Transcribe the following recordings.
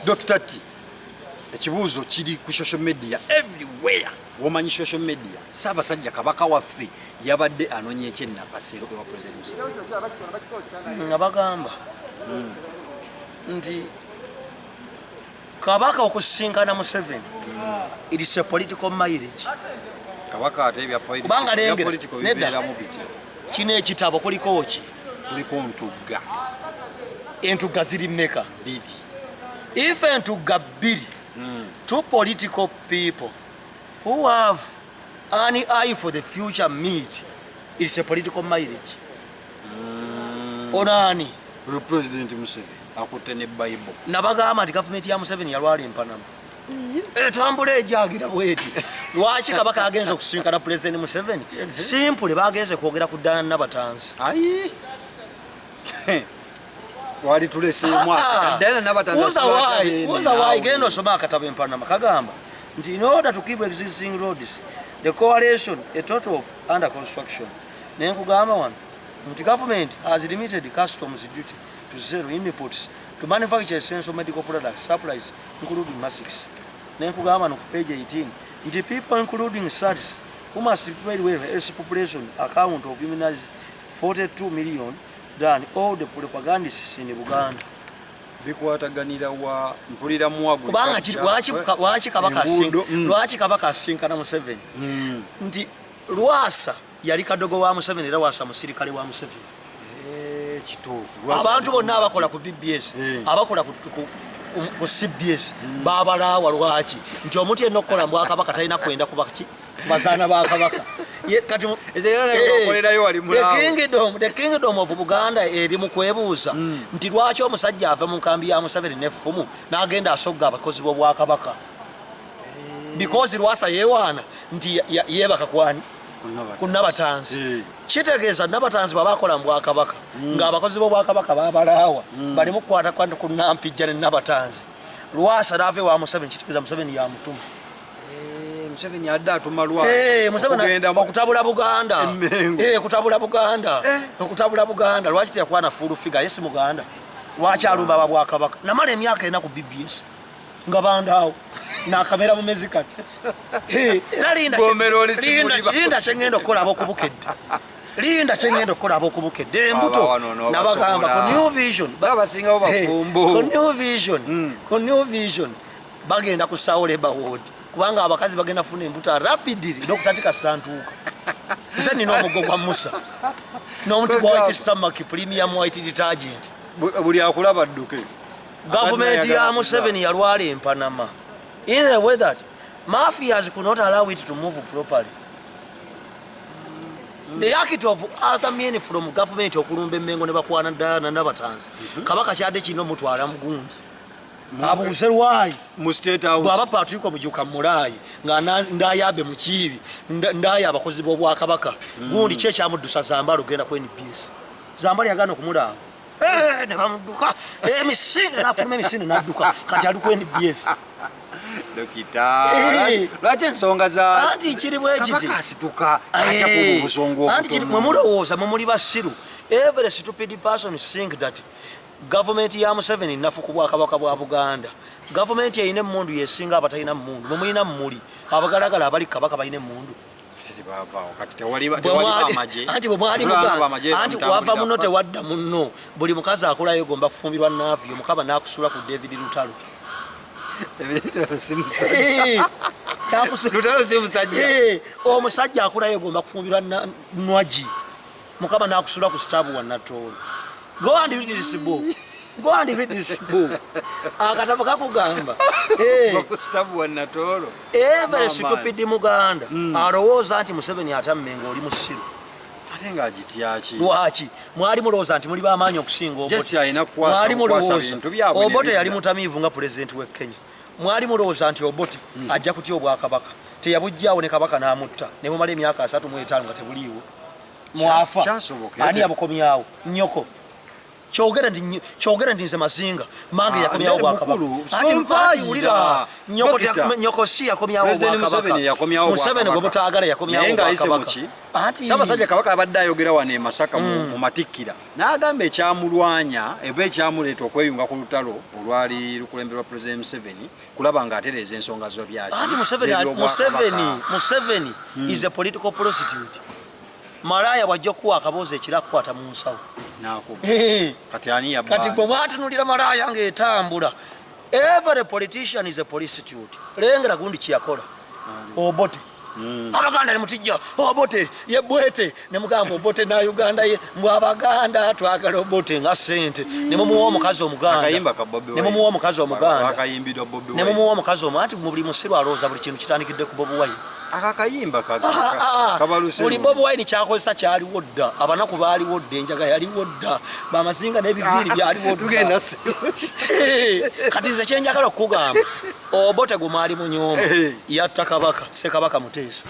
Dr. T, ekibuuzo kiri ku social media everywhere. Womanyi social media. Ssaabasajja Kabaka waffe yabadde anoonya ekyenakasero ewa President Museveni. Nga bagamba nti Kabaka okusisinkana Museveni, it is a political mileage. Kabaka ate ebya political bibeeramu biti. Kino ekitabo kuliko ki? Kuliko ntugga. Entugga ziri mmeka? Biti. If entugga bbiri, two political people who have an eye for the future meet, it is a political mileage. Onani? President Museveni akutte ne Bible. Nabagamba nti gavumenti ya Museveni yalwala empanama. Etambula ejagira bweti. Lwaki Kabaka agenza okusisinkana President Museveni? Simple bagenze kwogera ku ddala n'abatanzi. Ayi. Wali tulese mwaka ddala n'abatanzi. Who's why gendo soma akatabo empanama kagamba nti in order to keep existing roads, the coalition a total of under construction. Nenkugamba wano nti government has limited customs duty to zero inputs to manufacture essential medical products supplies including masks. Nenkugamba no page 18 nti people including SARS who must pay with a population account of immunized 42 million than all the propagandists in Uganda. Bikwataganira wa mpulira muwabu kubanga lwaki Kabaka asinkana Museveni nti Lwasa yali kadogo wa Museveni era Lwasa musirikale wa Museveni. Kituufu. Abantu bonna abakola ku BBS abakola ku CBS babalaawa lwaki nti omuntu yenna okukola mu Kabaka talina kwenda kuba ki bazaana ba Kabaka. The kingdom of Buganda eri mu kwebuuza nti lwaki omusajja ava mu nkambi ya Museveni n'effumu n'agenda asogga abakozi b'Obwakabaka. Because Lwasa yeewaana nti yeebaka kwani ku Nabatanzi. Kitegeeza Nabatanzi babakola mu Bwakabaka ng'abakozi b'Obwakabaka babalaawa balimu kukwata ku Nampijja ne Nabatanzi. Lwasa n'ave wa Museveni kitegeeza Museveni yamutuma. Museveni adda atuma Lwasa. Museveni okutabula Buganda. Kutabula Buganda. Okutabula Buganda. Lwaki teyakuba na full figure yesi Muganda? Lwaki alumba ba Bwakabaka? Namala emyaka ena ku BBS. Nga bandaawo. Na kamera mu mezika. Linda kyengenda okukola abokubukedde. Linda kyengenda okukola abokubukedde. Embuto nabagamba ku New Vision. Babasingawo bafumbo. Ku New Vision. Bagenda ku Sawo Labour Ward. Kubanga abakazi bagenda funa embuto rapidly n'okutatika santuuka. Museveni n'omuggo gwa Musa. N'omuti gwa White Stomach Premium White Detergent. Buli akulaba dduke. Government ya Museveni yalwala empanama. In a way that mafias could not allow it to move properly. The act of other men from government okulumba emmengo ne bakwana ddala n'abatanzi. Kabaka kyadde kino mutwala mugundi. Abuuze lwayi mu State House bwaba Patrick Omujuka Mulayi nga ndayabe mu Kiibi ndaya abakozi b'Obwakabaka gundi kye kyamuddusa Zambala ogenda ku NPS. Zambala yagana okumulaawo ne bamudduka emisinde n'afuluma emisinde n'adduka kati ali ku NPS. Dokita lwaki ensonga za anti kiri bwe kiti Kabaka asituka atya ku busongo anti kiri mwe mulowooza mwe muli basiru. Every stupid person think that government ya Museveni nafu ku Bwakabaka bwa Buganda. Government eyina emmundu yesinga abatalina mmundu. Mwe mulina mmuli abagalagala abali Kabaka balina emmundu. Anti bwe mwali Muganda anti wava muno tewadda muno. Buli mukazi akulayo gomba kufumbirwa navyo Mukaba n'akusula ku David Lutalo. Omusajja akulayo gomba kufumbirwa Nwaji Mukaba n'akusula ku Stabu wa Natolo. Go and read this book. Akatabo kakugamba. Stabu wa Natolo. Every stupid Muganda alowooza nti Museveni atammenga oli musiru. Ate nga agityaaki. Lwaki? Mwali mulowooza nti muli b'amaanyi okusinga Obote. Jesse alina kukwasa bintu byabwe. Obote yali mutamiivu nga President w'e Kenya. Mwali mulowooza nti Obote ajja kutya Obwakabaka. Teyabujjaawo ne Kabaka n'amutta. Ne bumala emyaka 3 mu 5 nga tebuliiwo. Mwafa. Ani yabukomyawo? Nnyoko. kyogera ndi nze mazinga mange yakomyawo bwakabaka ati ulira nyoko si yakomyawo bwakabaka Museveni gwe mutaagala yakomyawo bwakabaka Ssaabasajja Kabaka abadde ayogera wano e Masaka mu Matikkira n'agamba ekyamulwanya eba ekyamuleeta okweyunga ku lutalo olwali lukulemberwa President Museveni kulaba ng'atereeza ensonga zo byaki. Anti Museveni is a political prostitute. Malaya wajja kuwa akaboozi ekirakukwata mu nsawo. Kati ani yabba. Kati bwe mwatunulira malaya ng'etambula. Every politician is a prostitute. Lengera gundi kyakola. Obote. Abaganda ne mutijja Obote yebwete ne mugamba Obote na Uganda ye Abaganda twagala Obote nga sente ne mumuwa omukazi omuganda akayimba ka Bobi ne mumuwa omukazi omuganda akayimbidwa Bobi Wine ne mumuwa omukazi omanti mu buli musiru alooza buli kintu kitandikidde ku Bobi Wine akakayimba kabaluse buli Bobi Wine kyakozesa kyaliwo dda abanaku baaliwo dda enjaga yaliwo dda bamazinga n'ebiviiri byaliwo tugenda kati nze kyenjagala okugamba Obote gumaali mu nyomba yatta Kabaka Ssekabaka Muteesa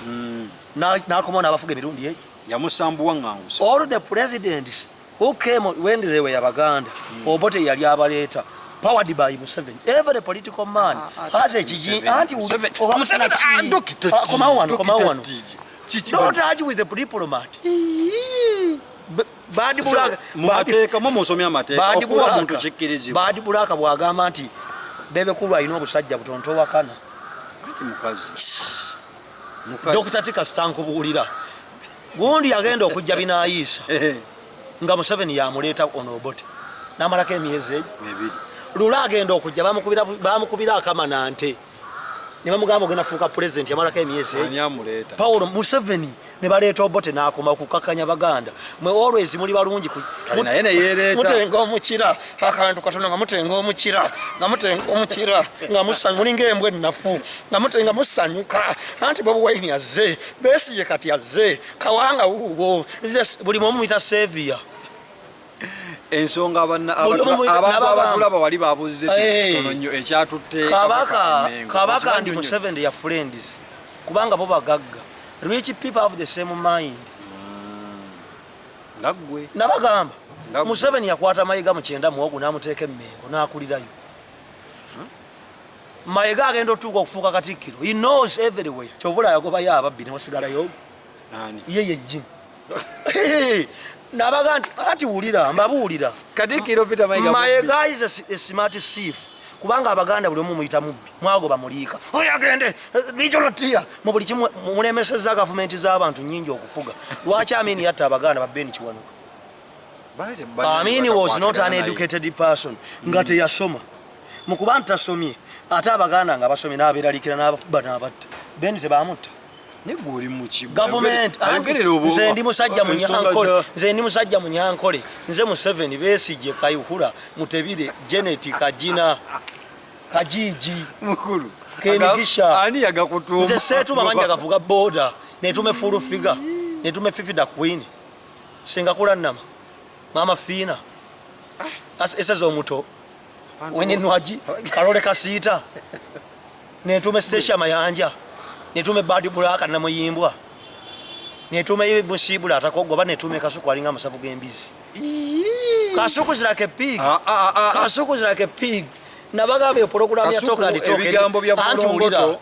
n'akomawo n'abafuga emirundi egi yamusambuwa ng'angusa. All the presidents who came when they were Abaganda Obote yali abaleeta powered by Museveni. Every political man has a Gigi anti Museveni. Come on. Don't argue with the diplomat. Badi Bulaka Mateka mumusomya mateka okuba omuntu kikkirizibwa. Badi Bulaka bwagamba nti bebe kulwa ino obusajja butonto wakana. Anti mukazi. Dr. Tika stanko buulira. Gundi yagenda okujja binaayisa. Nga Museveni yamuleeta ono Obote. Namalako emyezi 2. Lula agenda okujja bamukubira akamanante. Ne bamugamba ogenda fuuka president yamalako emyezi 2. Paulo Museveni ne baleeta Obote n'akoma kukakanya Baganda. Mwe always muli balungi mutenga omukira akantu katono nga mutenga omukira nga musanyu mulinga embwe ennafu nga mutenga musanyuka anti Bobi Wine azze Besigye kati azze Kawanga wuwo buli omu muyita Savior. Ensonga abantu wali babuzize kitono nnyo ekyatutte Kabaka and Museveni ya friends kubanga bo bagagga rich people have the same mind. Ngagwe nabagamba Museveni yakwata mayiga mu 9 muwogo n'amuteeka emmengo n'akulirayo. Mayiga agenda otuuka okufuuka Katikkiro. He knows everywhere. Kyovula yagobayo ababbi ne wasigalayo ye jjini. Nabaganda ati wulira mbabuulira Katikkiro Peter Mayiga is a smart thief kubanga Abaganda buli omu muyita mubbi mwagoba muliika oyo agende lijolotia mu buli kimu mulemeseza gavumenti z'abantu nnyingi okufuga. Lwaki Amini yatta Abaganda babbeni Kiwanuka? Amini was not an educated person nga teyasoma mukuba ntasomye ate Abaganda nga basomye n'abeeralikira n'abakuba n'abatta beni tebamutta. Government nze ndi musajja munyankole nze Museveni Besigye Kayihura Mutebire Janet Kajina Kajiji mukulu Kenigisha ani yagakutuma nze setu mabanja gavuga border netume full figure netume Fifida Queen Singakula nama Mama Fina esezo muto wenye nwaji Karole Kasita netume Sesha Mayanja netume Badi Bulaka na Muyimbwa netume Musibula atakogwa netume Kasuku alinga amasavu gembizi. Kasuku is like a pig. Kasuku is like a pig. Nabagabe program ya toka alitoka ebigambo bya Volongoto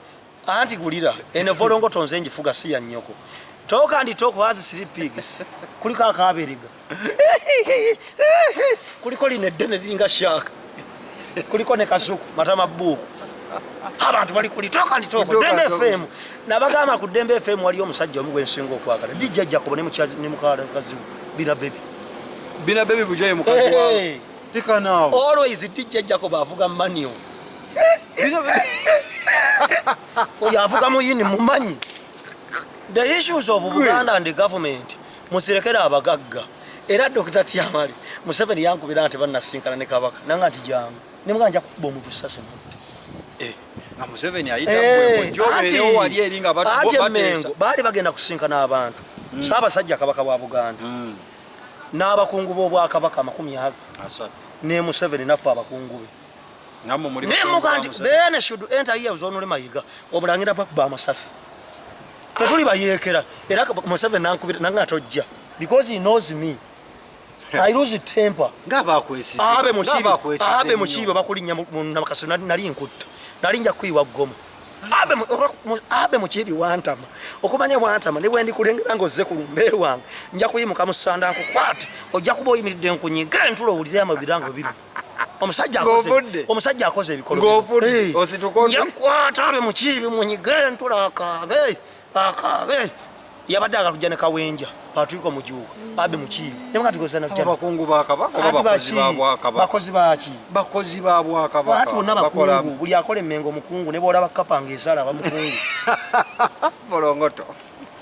anti gulira ene Volongoto nze njifuga si ya nnyoko toka anditoko has 3 pigs kuliko akaberiga kuliko linedene linga shaka kuliko ne Kasuku matama buku abantu bali kulitoka nditoko Dembe FM nabagama ku Dembe FM wali omusajja omugwe nsingo okwagala DJ Jacob ne muchazi ne mukala kazi bina baby bujaye mukazi wawe tika now always DJ Jacob avuga manio oya avuga muyini mumanyi. The issues of Uganda and the government musirekera abagagga era Dr. Tiamali Museveni yankubira ati bannasinkana ne Kabaka nanga ati jamu ne muganja kuba omuntu sase na Museveni ayita bwe njobere wali eringa batesa bali bagenda kusinkana abantu Ssaabasajja Kabaka wa Buganda n'abakungu b'Obwakabaka 30 ne Museveni nafa abakungu be ngammo muri ne mugandi bene should enter here zonule mayiga omulangira bakuba amasasi fetuli bayekera era Museveni nankubira nanga tojja because he knows me I lose temper. Ng'abakwesize. Abe mukibe bakulinnya namakasi nali nkutta. Nali nja kuyiwa goma. Abe mukibi wantama. Okumanya wantama ne bwendi kulengera ngozze ku lumbeeru wange. Nja kuyimuka mu ssanda nkukwate. Ojja kuba oyimiridde nkunyiga entulo owulire amabirango biri. Omusajja akoze ebikolo. Ng'ovudde. Ositukonde. Yakwata abe mukibi munyiga entulo akaabe. Yabadde akakujja ne kawenja patuyiko mujuuka abe mukibi nemwe tukozana kujja abakungu ba Kabaka oba bakozi ba Bwakabaka bakozi baki bakozi ba Bwakabaka ati bonna bakungu buli akola emmengo mukungu ne boolaba kapanga esala bamukungu bolongoto